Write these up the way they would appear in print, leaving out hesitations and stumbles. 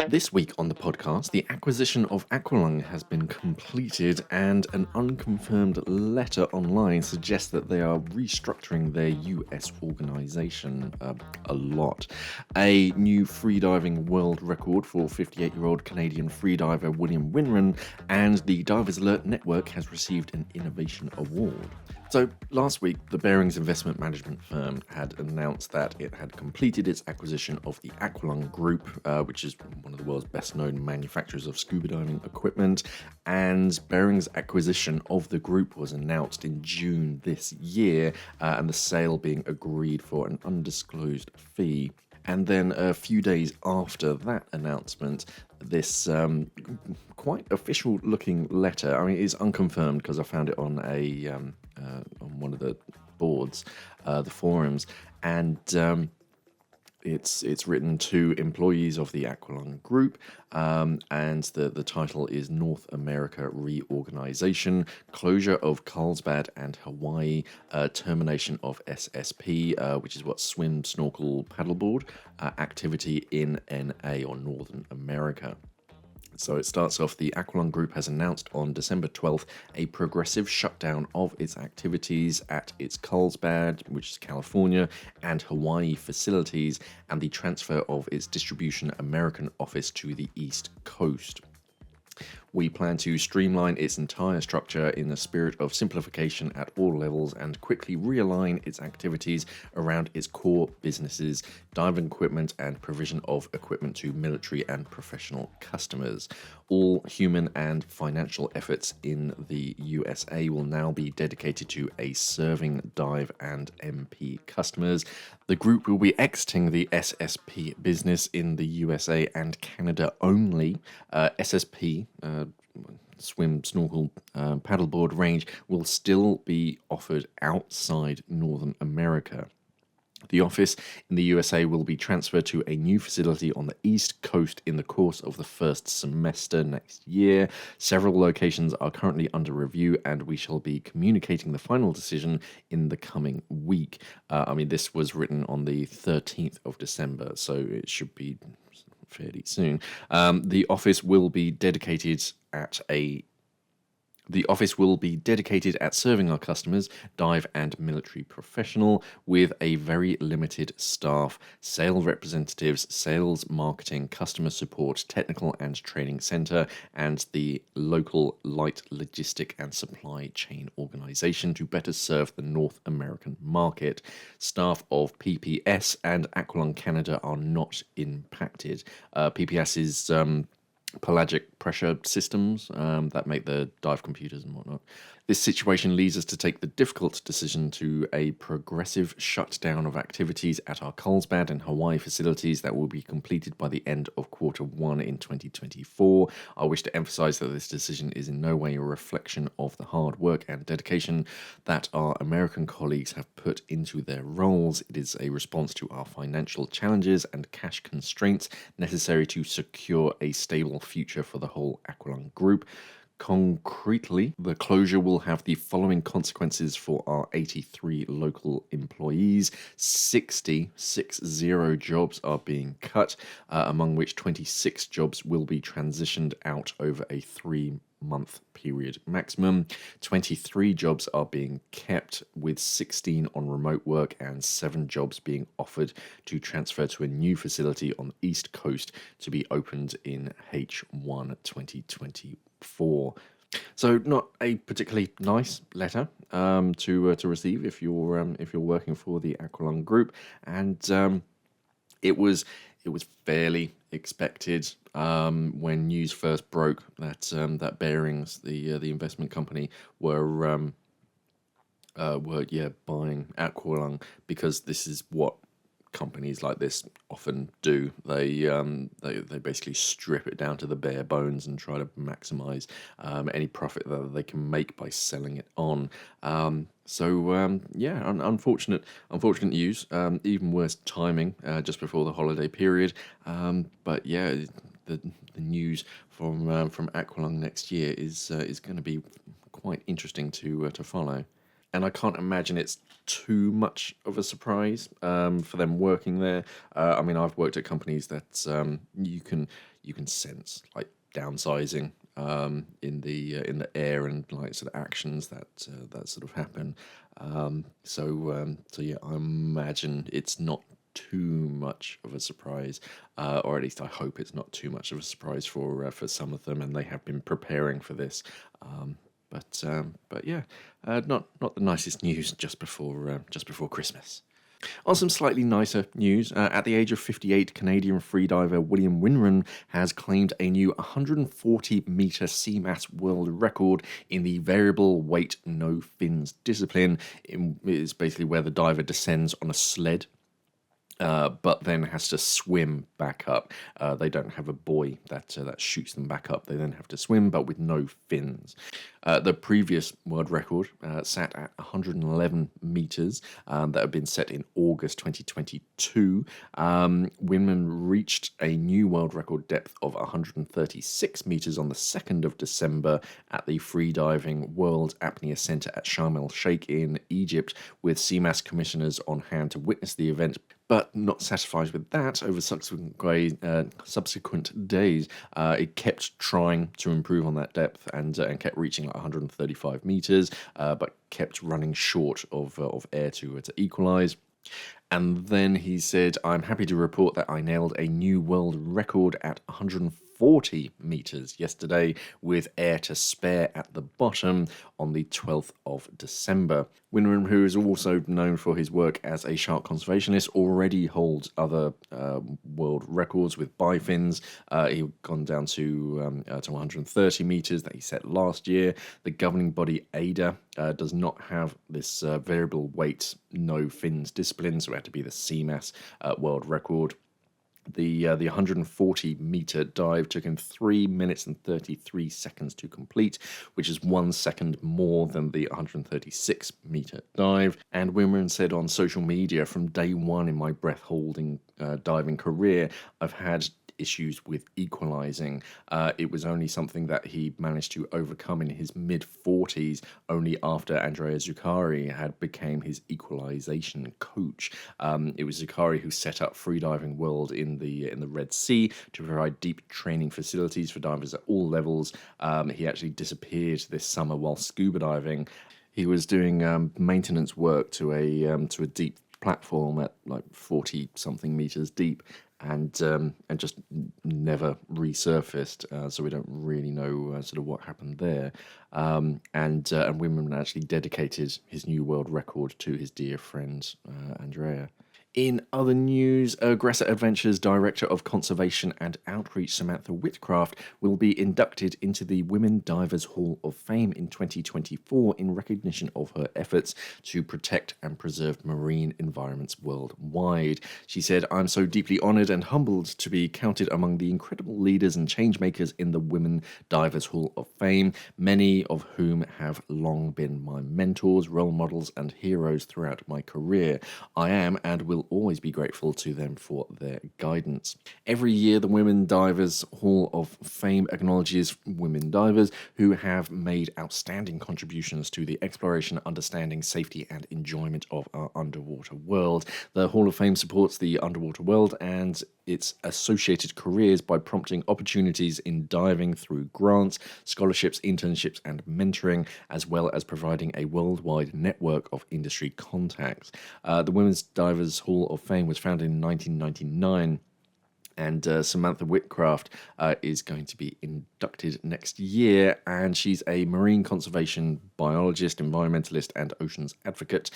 This week on the podcast, the acquisition of AquaLung has been completed, and an unconfirmed letter online suggests that they are restructuring their US organization a lot. A new freediving world record for 58-year-old Canadian freediver William Winram, and the Divers Alert Network has received an Innovation Award. So last week, the Bearings investment management firm had announced that it had completed its acquisition of the AquaLung Group, which is one of the world's best-known manufacturers of scuba diving equipment, and Bearings' acquisition of the group was announced in June this year, and the sale being agreed for an undisclosed fee. And then a few days after that announcement, this quite official-looking letter. I mean, it is unconfirmed because I found it on on one of the boards, the forums, and it's written to employees of the AquaLung Group, and the title is North America Reorganization, Closure of Carlsbad and Hawaii, Termination of SSP, which is what Swim, Snorkel, Paddleboard, activity in NA or Northern America. So it starts off, the AquaLung Group has announced on December 12th a progressive shutdown of its activities at its Carlsbad, which is California, and Hawaii facilities, and the transfer of its distribution American office to the East Coast. We plan to streamline its entire structure in the spirit of simplification at all levels and quickly realign its activities around its core businesses, diving equipment and provision of equipment to military and professional customers. All human and financial efforts in the USA will now be dedicated to serving dive and MP customers. The group will be exiting the SSP business in the USA and Canada only. SSP, Swim, Snorkel, Paddleboard range will still be offered outside Northern America. The office in the USA will be transferred to a new facility on the East Coast in the course of the first semester next year. Several locations are currently under review, and we shall be communicating the final decision in the coming week. This was written on the 13th of December, so it should be fairly soon. The office will be dedicated at serving our customers, dive and military professional, with a very limited staff, sales representatives, sales, marketing, customer support, technical and training center, and the local light logistic and supply chain organization to better serve the North American market. Staff of PPS and AquaLung Canada are not impacted. PPS is pelagic pressure systems that make the dive computers and whatnot. This situation leads us to take the difficult decision to a progressive shutdown of activities at our Carlsbad and Hawaii facilities that will be completed by the end of Q1 in 2024. I wish to emphasize that this decision is in no way a reflection of the hard work and dedication that our American colleagues have put into their roles. It is a response to our financial challenges and cash constraints necessary to secure a stable future for the whole AquaLung Group. Concretely, the closure will have the following consequences for our 83 local employees. 60 jobs are being cut, among which 26 jobs will be transitioned out over a 3-month period maximum. 23 jobs are being kept, with 16 on remote work and 7 jobs being offered to transfer to a new facility on the East Coast to be opened in H1 2024. So not a particularly nice letter to receive if you're working for the AquaLung Group, and it was fairly expected when news first broke that Bearings, the investment company, were buying AquaLung, because this is what companies like this often do. They basically strip it down to the bare bones and try to maximize any profit that they can make by selling it on. Unfortunate news. Even worse timing, just before the holiday period. But yeah, the news from AquaLung next year is going to be quite interesting to follow. and I can't imagine it's too much of a surprise for them working there. I mean, I've worked at companies that you can sense like downsizing in the air and like sort of actions that sort of happen. So yeah, I imagine it's not too much of a surprise, or at least I hope it's not too much of a surprise for some of them, and they have been preparing for this. But yeah, not the nicest news just before Christmas. On some slightly nicer news, at the age of 58, Canadian freediver William Winram has claimed a new 140-metre Seamass world record in the variable weight no fins discipline. It is basically where the diver descends on a sled, but then has to swim back up. They don't have a buoy that shoots them back up. They then have to swim, but with no fins. The previous world record sat at 111 meters, that had been set in August 2022. Women reached a new world record depth of 136 meters on the 2nd of December at the Freediving World Apnea Center at Sharm el Sheikh in Egypt, with CMAS commissioners on hand to witness the event. But not satisfied with that, over subsequent days, it kept trying to improve on that depth and kept reaching like 135 meters, but kept running short of air to equalize. And then he said, "I'm happy to report that I nailed a new world record at 140 meters yesterday with air to spare at the bottom on the 12th of December. Winram, who is also known for his work as a shark conservationist, already holds other world records with bifins. He's gone down to 130 meters that he set last year. The governing body ADA does not have this variable weight no fins discipline, so it had to be the CMAS world record. The 140-meter dive took him 3 minutes and 33 seconds to complete, which is 1 second more than the 136-meter dive. And Winram said on social media, "From day one in my breath-holding diving career, I've had issues with equalizing. It was only something that he managed to overcome in his mid-40s, only after Andrea Zuccari had became his equalization coach. It was Zuccari who set up Freediving World in the Red Sea to provide deep training facilities for divers at all levels. He actually disappeared this summer while scuba diving. He was doing maintenance work to a deep platform at like 40 something meters deep, and just never resurfaced. So we don't really know sort of what happened there. And Winram actually dedicated his new world record to his dear friend Andrea. In other news, Aggressor Adventures Director of Conservation and Outreach Samantha Witcraft will be inducted into the Women Divers Hall of Fame in 2024 in recognition of her efforts to protect and preserve marine environments worldwide. She said, "I'm so deeply honoured and humbled to be counted among the incredible leaders and changemakers in the Women Divers Hall of Fame, many of whom have long been my mentors, role models and heroes throughout my career. I am and will always be grateful to them for their guidance." Every year, the Women Divers Hall of Fame acknowledges women divers who have made outstanding contributions to the exploration, understanding, safety, and enjoyment of our underwater world. The Hall of Fame supports the underwater world and its associated careers by prompting opportunities in diving through grants, scholarships, internships, and mentoring, as well as providing a worldwide network of industry contacts. The Women's Divers Hall of Fame was founded in 1999. And Samantha Witcraft is going to be inducted next year, and she's a marine conservation biologist, environmentalist, and oceans advocate,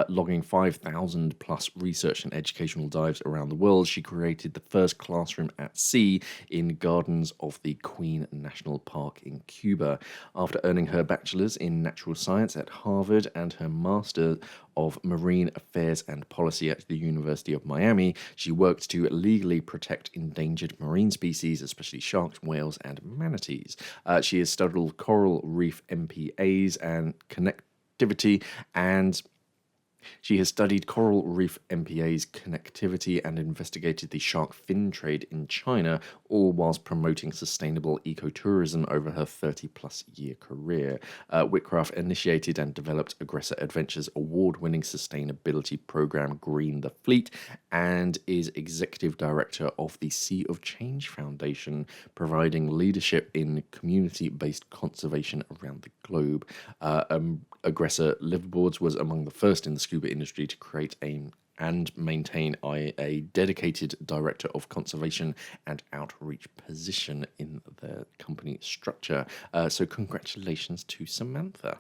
logging 5,000 plus research and educational dives around the world. She created the first classroom at sea in gardens of the Queen National Park in Cuba. After earning her bachelor's in natural science at Harvard and her master's of Marine Affairs and Policy at the University of Miami, she worked to legally protect endangered marine species, especially sharks, whales, and manatees. She has studied coral reef MPAs and connectivity and She has studied coral reef MPA's connectivity and investigated the shark fin trade in China, all whilst promoting sustainable ecotourism over her 30-plus year career. Witcraft initiated and developed Aggressor Adventures award-winning sustainability program Green the Fleet and is executive director of the Sea of Change Foundation, providing leadership in community-based conservation around the globe. Aggressor Liveaboards was among the first in the scuba industry to create and maintain a dedicated director of conservation and outreach position in the company structure. So congratulations to Samantha.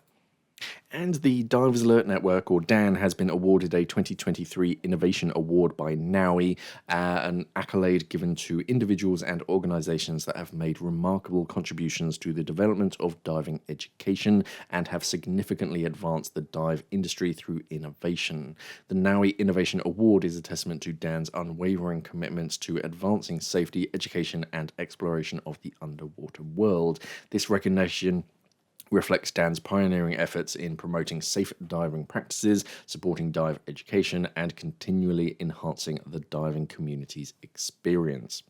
And the Divers Alert Network, or DAN, has been awarded a 2023 Innovation Award by NAUI, an accolade given to individuals and organizations that have made remarkable contributions to the development of diving education and have significantly advanced the dive industry through innovation. The NAUI Innovation Award is a testament to DAN's unwavering commitment to advancing safety, education, and exploration of the underwater world. This recognition reflects DAN's pioneering efforts in promoting safe diving practices, supporting dive education, and continually enhancing the diving community's experience.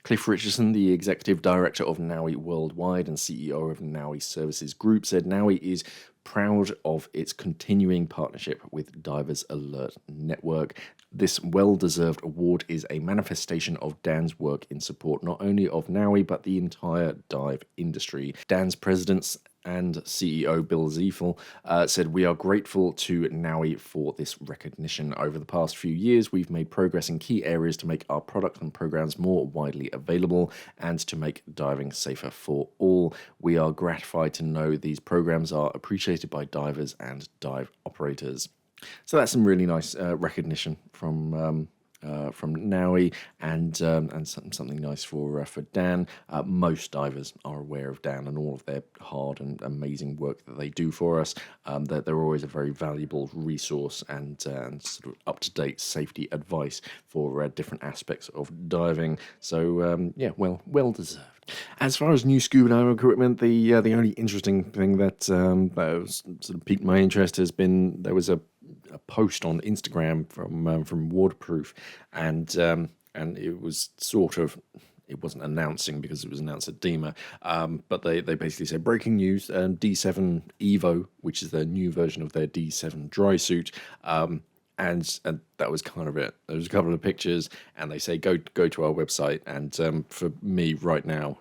Cliff Richardson, the executive director of NAUI Worldwide and CEO of NAUI Services Group, said NAUI is proud of its continuing partnership with Divers Alert Network. This well-deserved award is a manifestation of DAN's work in support not only of NAUI but the entire dive industry. DAN's president and CEO Bill Ziefel said, "We are grateful to NAUI for this recognition. Over the past few years, we've made progress in key areas to make our products and programs more widely available and to make diving safer for all. We are gratified to know these programs are appreciated by divers and dive operators." So that's some really nice recognition from NAUI and something nice for Dan. Most divers are aware of Dan and all of their hard and amazing work that they do for us. That they're always a very valuable resource and sort of up-to-date safety advice for different aspects of diving. So yeah, well deserved. As far as new scuba diving equipment, the only interesting thing that sort of piqued my interest has been there was a post on Instagram from Waterproof, and it was sort of, it wasn't announcing because it was announced at DEMA, but they basically said breaking news: D7 Evo, which is their new version of their D7 dry suit. And that was kind of it. There was a couple of pictures, and they say go to our website. And for me right now,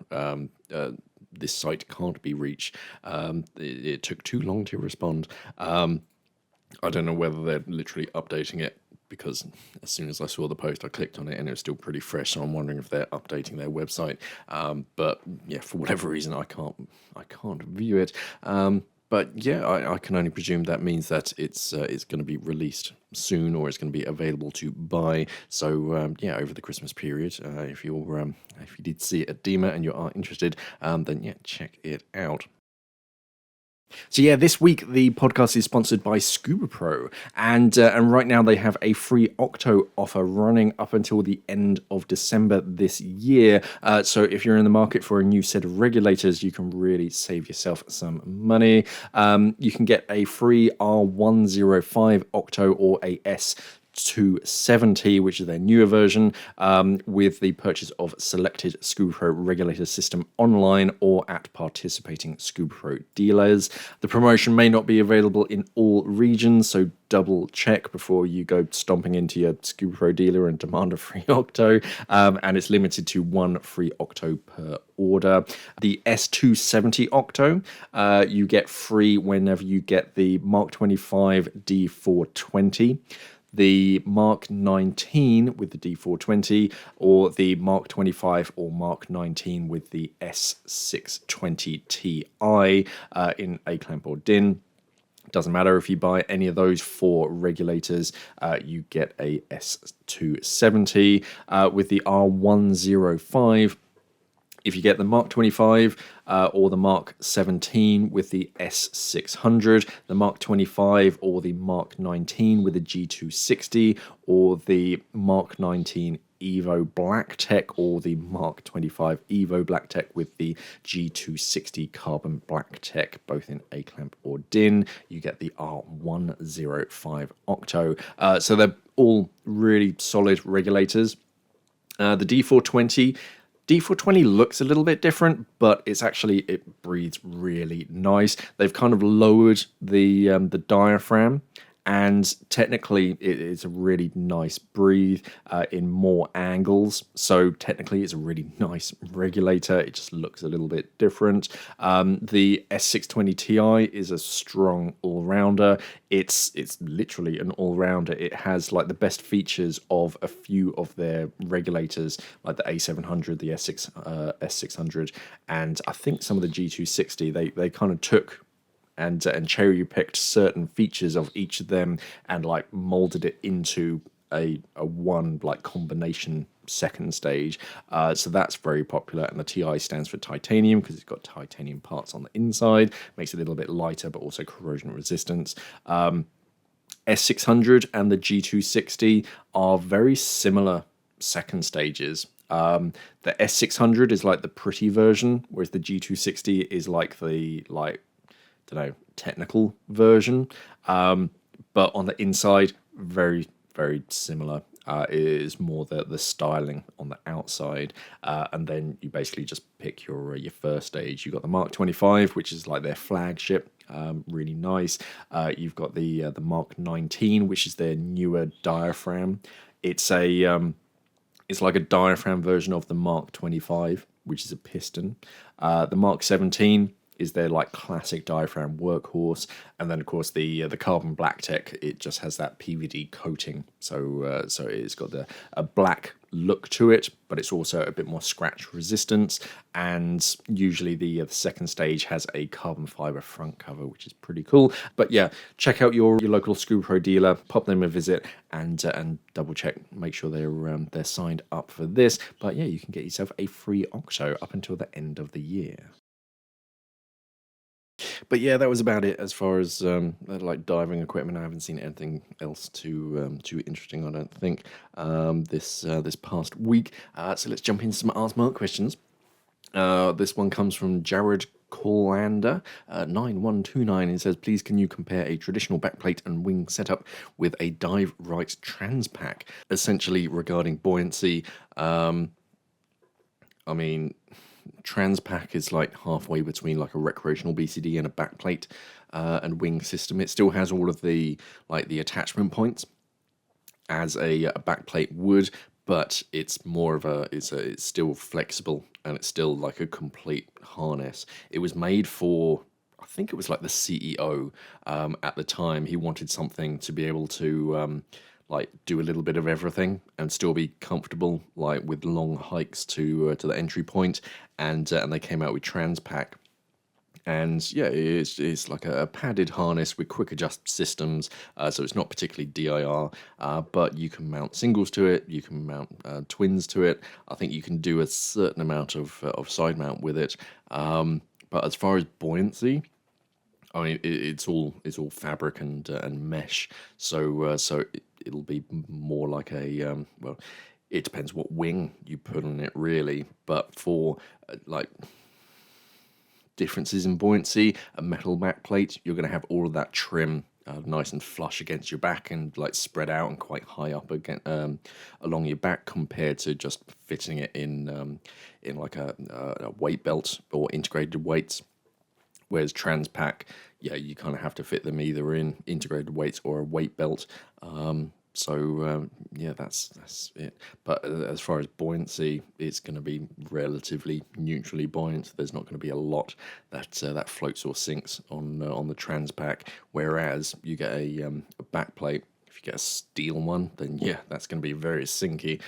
this site can't be reached. It took too long to respond. I don't know whether they're literally updating it, because as soon as I saw the post, I clicked on it and it was still pretty fresh. So I'm wondering if they're updating their website. But yeah, for whatever reason, I can't view it. But yeah, I can only presume that means that it's going to be released soon, or it's going to be available to buy. So yeah, over the Christmas period, if you did see it at DEMA and you are interested, then yeah, check it out. So yeah, this week the podcast is sponsored by Scubapro, and right now they have a free Octo offer running up until the end of December this year. So if you're in the market for a new set of regulators, you can really save yourself some money. You can get a free R105 Octo or a S270, which is their newer version, with the purchase of selected Scubapro regulator system online or at participating Scubapro dealers. The promotion may not be available in all regions, so double check before you go stomping into your Scubapro dealer and demand a free Octo, and it's limited to one free Octo per order. The S270 Octo, you get free whenever you get the Mark 25 D420. The Mark 19 with the D420, or the Mark 25 or Mark 19 with the S620 Ti in A clamp or DIN. Doesn't matter if you buy any of those four regulators, you get a S270 with the R105. If you get the Mark 25 or the Mark 17 with the S600, the Mark 25 or the Mark 19 with the G260, or the Mark 19 Evo Black Tech or the Mark 25 Evo Black Tech with the G260 Carbon Black Tech, both in A clamp or DIN. You get the R105 Octo. So they're all really solid regulators. The D420 looks a little bit different, but it breathes really nice. They've kind of lowered the diaphragm, and technically it is a really nice breathe in more angles. So technically it's a really nice regulator. It just looks a little bit different. The S620 Ti is a strong all-rounder. It's literally an all-rounder. It has like the best features of a few of their regulators, like the A700, the S600, and I think some of the G260. They kind of took and cherry picked certain features of each of them and like molded it into a one like combination second stage. So that's very popular, and the TI stands for titanium because it's got titanium parts on the inside, makes it a little bit lighter but also corrosion resistance. S600 and the G260 are very similar second stages. The S600 is like the pretty version, whereas the G260 is like the technical version. But on the inside, very, very similar. It is more the styling on the outside, and then you basically just pick your first stage. You've got the Mark 25, which is like their flagship, really nice. You've got the Mark 19, which is their newer diaphragm. It's like a diaphragm version of the Mark 25, which is a piston. The Mark 17 is their like classic diaphragm workhorse, and then of course the carbon black tech, it just has that PVD coating, so it's got a black look to it, but it's also a bit more scratch resistance, and usually the second stage has a carbon fiber front cover, which is pretty cool. But yeah, check out your local Scubapro dealer, pop them a visit, and double check, make sure they're signed up for this. But yeah, you can get yourself a free Octo up until the end of the year. But yeah, that was about it as far as like diving equipment. I haven't seen anything else too interesting, I don't think, this past week. So let's jump into some Ask Mark questions. This one comes from Jared Corlander, 9129. It says, please can you compare a traditional backplate and wing setup with a dive right transpack, essentially regarding buoyancy. I mean, transpack is like halfway between like a recreational BCD and a backplate and wing system. It still has all of the attachment points as a backplate would, but it's more of it's still flexible, and it's still like a complete harness. It was made for, I think it was like the CEO at the time. He wanted something to be able to like do a little bit of everything and still be comfortable, like with long hikes to the entry point, and they came out with Transpack. And yeah, it's like a padded harness with quick adjust systems, so it's not particularly DIR, but you can mount singles to it, you can mount twins to it. I think you can do a certain amount of side mount with it. But as far as buoyancy, I mean, it's all fabric and mesh, so it'll be more like a well, it depends what wing you put on it really, but for like differences in buoyancy, a metal backplate, you're going to have all of that trim nice and flush against your back and like spread out and quite high up again along your back, compared to just fitting it in like a weight belt or integrated weights. Whereas Transpack, yeah, you kind of have to fit them either in integrated weights or a weight belt. Yeah, that's it. But as far as buoyancy, it's going to be relatively neutrally buoyant. There's not going to be a lot that floats or sinks on the Transpack. Whereas you get a backplate, if you get a steel one, then yeah, that's going to be very sinky.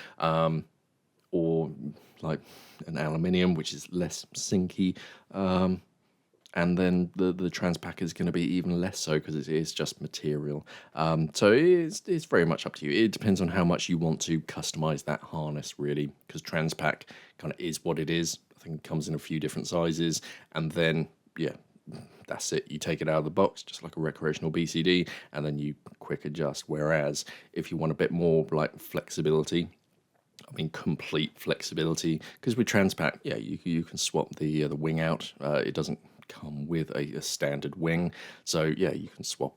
Or like an aluminium, which is less sinky. And then the Transpack is going to be even less so because it is just material. So it's very much up to you. It depends on how much you want to customize that harness, really, because Transpack kind of is what it is. I think it comes in a few different sizes, and then yeah, that's it. You take it out of the box just like a recreational BCD, and then you quick adjust. Whereas if you want a bit more like flexibility, I mean, complete flexibility, because with Transpac, yeah, you can swap the wing out. It doesn't come with a standard wing, so yeah, you can swap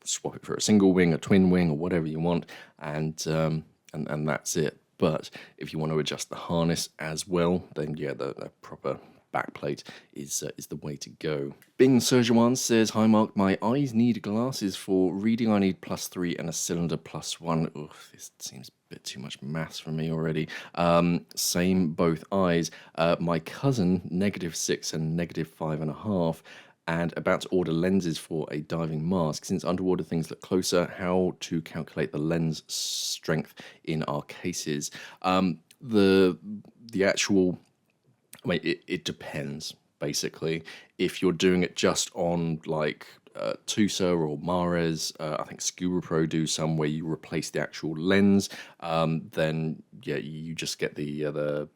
it for a single wing, a twin wing, or whatever you want, and that's it. But if you want to adjust the harness as well, then yeah, the proper backplate is the way to go. Bing Serjuan says, "Hi Mark, my eyes need glasses for reading. I need +3 and a cylinder +1. Ugh, this seems a bit too much maths for me already. Same both eyes. My cousin -6 and -5.5." And about to order lenses for a diving mask. Since underwater things look closer, how to calculate the lens strength in our cases? The actual, I mean, it depends, basically. If you're doing it just on, like, Tusa or Mares, I think Scubapro do some where you replace the actual lens, then, yeah, you just get the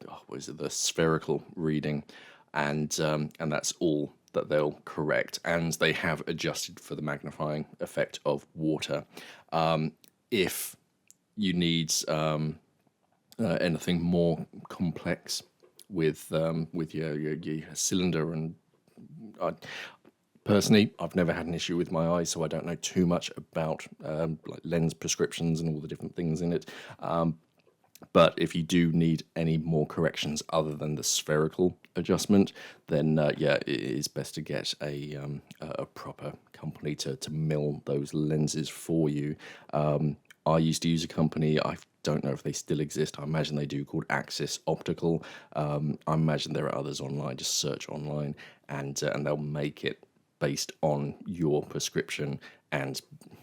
spherical reading, and that's all that they'll correct. And they have adjusted for the magnifying effect of water. If you need anything more complex with your cylinder, and personally, I've never had an issue with my eyes, so I don't know too much about like lens prescriptions and all the different things in it. But if you do need any more corrections other than the spherical adjustment, then yeah, it is best to get a proper company to mill those lenses for you. I used to use a company, I don't know if they still exist, I imagine they do, called Axis Optical. I imagine there are others online, just search online, and they'll make it based on your prescription. And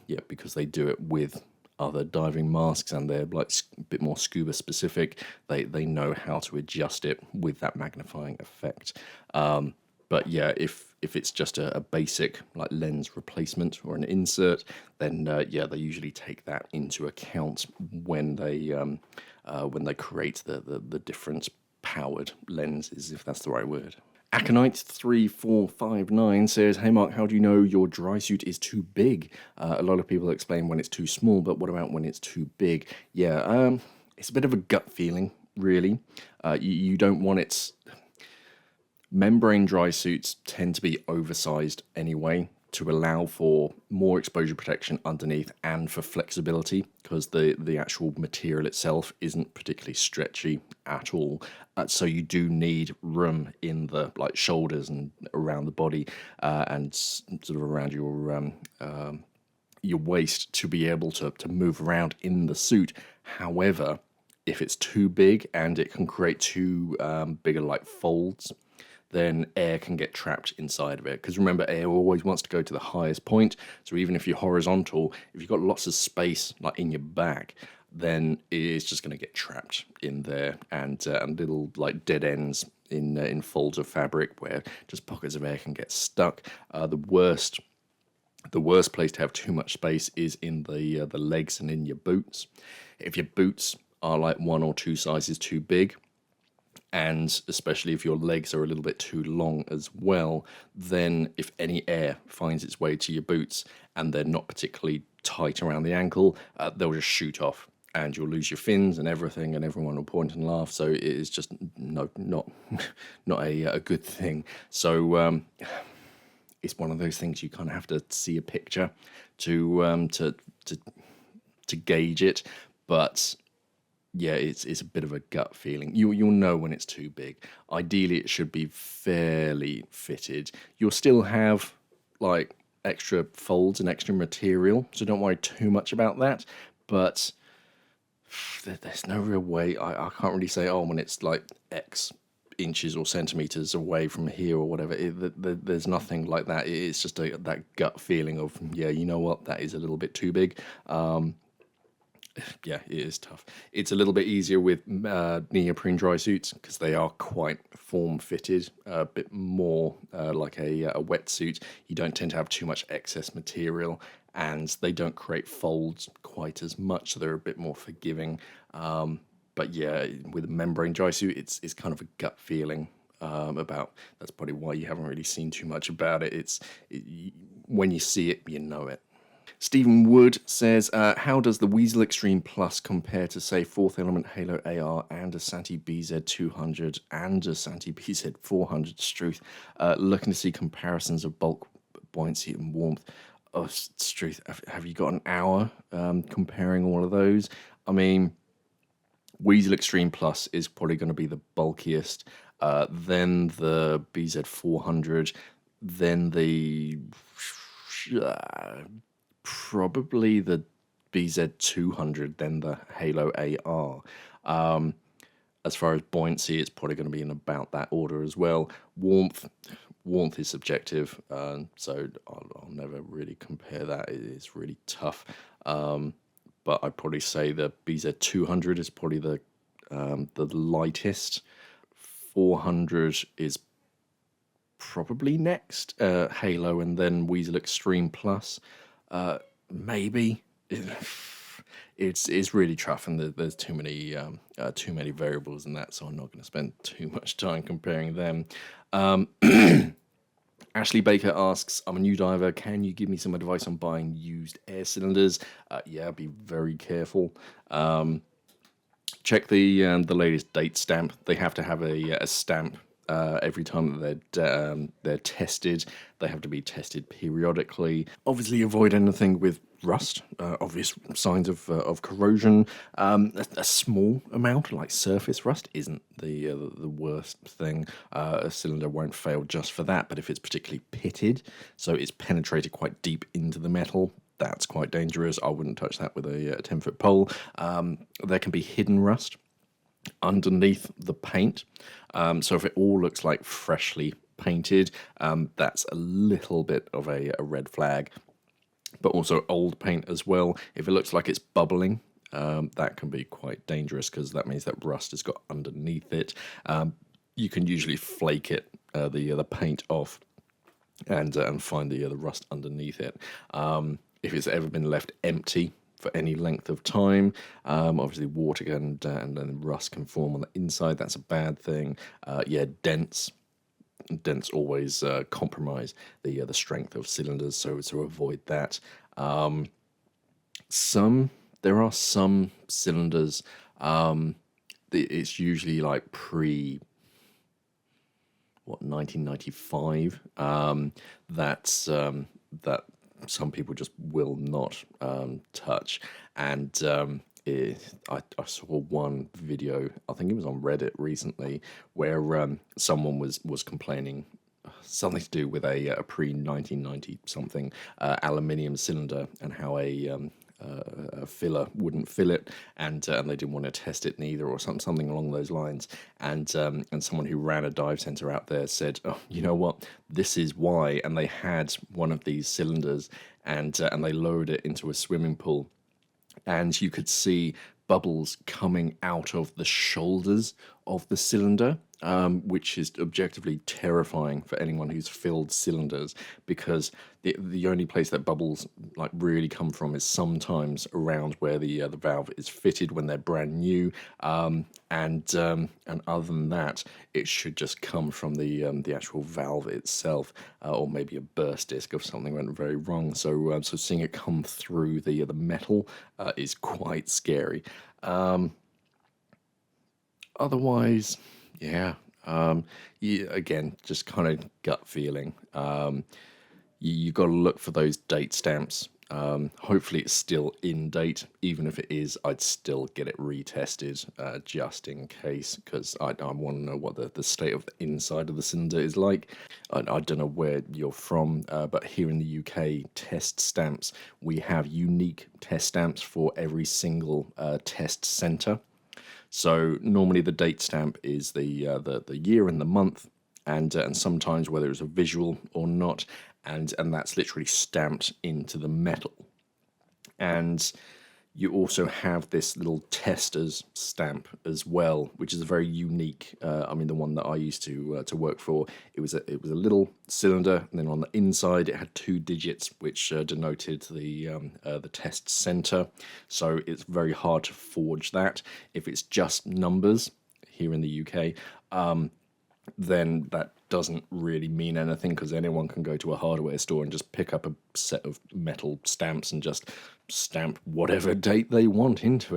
yeah, because they do it with other diving masks and they're like a bit more scuba specific, they know how to adjust it with that magnifying effect. But yeah, if it's just a basic like lens replacement or an insert, then yeah, they usually take that into account when they create the different powered lenses, if that's the right word. Aconite3459 says, "Hey Mark, how do you know your dry suit is too big? A lot of people explain when it's too small, but what about when it's too big?" Yeah, it's a bit of a gut feeling, really. You don't want it. Membrane dry suits tend to be oversized anyway to allow for more exposure protection underneath and for flexibility, because the actual material itself isn't particularly stretchy at all. So you do need room in the like shoulders and around the body, and sort of around your waist to be able to move around in the suit. However, if it's too big and it can create too bigger like folds, then air can get trapped inside of it. Because remember, air always wants to go to the highest point. So even if you're horizontal, if you've got lots of space like in your back, then it is just going to get trapped in there, and little like dead ends in folds of fabric where just pockets of air can get stuck. The worst place to have too much space is in the legs and in your boots. If your boots are like 1 or 2 sizes too big, and especially if your legs are a little bit too long as well, then if any air finds its way to your boots and they're not particularly tight around the ankle, they'll just shoot off and you'll lose your fins and everything, and everyone will point and laugh. So it is just not a good thing. So it's one of those things you kind of have to see a picture to gauge it, but yeah, it's a bit of a gut feeling. You'll know when it's too big. Ideally, it should be fairly fitted. You'll still have like extra folds and extra material, so don't worry too much about that. But there's no real way. I can't really say, oh, when it's like X inches or centimeters away from here or whatever. There's nothing like that. It's just that gut feeling of, yeah, you know what, that is a little bit too big. Yeah, it is tough. It's a little bit easier with neoprene dry suits because they are quite form-fitted, a bit more like a wetsuit. You don't tend to have too much excess material, and they don't create folds quite as much, so they're a bit more forgiving. But yeah, with a membrane dry suit, it's kind of a gut feeling about. That's probably why you haven't really seen too much about it. When you see it, you know it. Stephen Wood says, how does the Weasel Extreme Plus compare to, say, Fourth Element Halo AR and a Sati BZ200 and a Sati BZ400 Struth? Looking to see comparisons of bulk, buoyancy, and warmth. Oh, Struth, have you got an hour comparing all of those? I mean, Weasel Extreme Plus is probably going to be the bulkiest, then the BZ400, then the probably the BZ200, then the Halo AR. As far as buoyancy, it's probably going to be in about that order as well. Warmth is subjective, so I'll never really compare that. It's really tough. But I'd probably say the BZ200 is probably the lightest. 400 is probably next. Halo and then Weasel Extreme Plus. Maybe. It's really tough, and there's too many variables in that, so I'm not going to spend too much time comparing them. Ashley Baker asks, I'm a new diver. Can you give me some advice on buying used air cylinders? Yeah, be very careful. Check the latest date stamp. They have to have a stamp every time that they're tested. They have to be tested periodically. Obviously, avoid anything with rust, obvious signs of corrosion. A small amount, like surface rust, isn't the worst thing. A cylinder won't fail just for that, but if it's particularly pitted, so it's penetrated quite deep into the metal, that's quite dangerous. I wouldn't touch that with a 10-foot pole. There can be hidden rust underneath the paint. So if it all looks like freshly painted, that's a little bit of a red flag. But also old paint as well. If it looks like it's bubbling, that can be quite dangerous because that means that rust has got underneath it. You can usually flake it, the paint off, and find the rust underneath it. If it's ever been left empty for any length of time, obviously water and then rust can form on the inside. That's a bad thing. Dents always compromise the strength of cylinders, so avoid that. There are some cylinders. It's usually like pre 1995. That some people just will not touch, and I saw one video, I think it was on Reddit recently, where someone was complaining something to do with a pre 1990 something aluminium cylinder, and how a filler wouldn't fill it, and they didn't want to test it neither, or something along those lines. And someone who ran a dive center out there said, "Oh, you know what? This is why." And they had one of these cylinders, and they lowered it into a swimming pool, and you could see bubbles coming out of the shoulders of the cylinder, which is objectively terrifying for anyone who's filled cylinders, because the only place that bubbles like really come from is sometimes around where the valve is fitted when they're brand new, and other than that, it should just come from the actual valve itself, or maybe a burst disc if something went very wrong. So seeing it come through the metal is quite scary. Otherwise, yeah. Again, just kind of gut feeling. You got to look for those date stamps. Hopefully it's still in date. Even if it is, I'd still get it retested just in case, because I want to know what the state of the inside of the cylinder is like. I don't know where you're from, but here in the UK, test stamps, we have unique test stamps for every single test centre. So normally the date stamp is the year and the month, and sometimes whether it's a visual or not, and that's literally stamped into the metal. And you also have this little tester's stamp as well, which is a very unique. I mean, the one that I used to work for, it was a little cylinder, and then on the inside it had 2 digits, which denoted the test center. So it's very hard to forge that. If it's just numbers here in the UK, then that doesn't really mean anything, because anyone can go to a hardware store and just pick up a set of metal stamps and just stamp whatever date they want into it.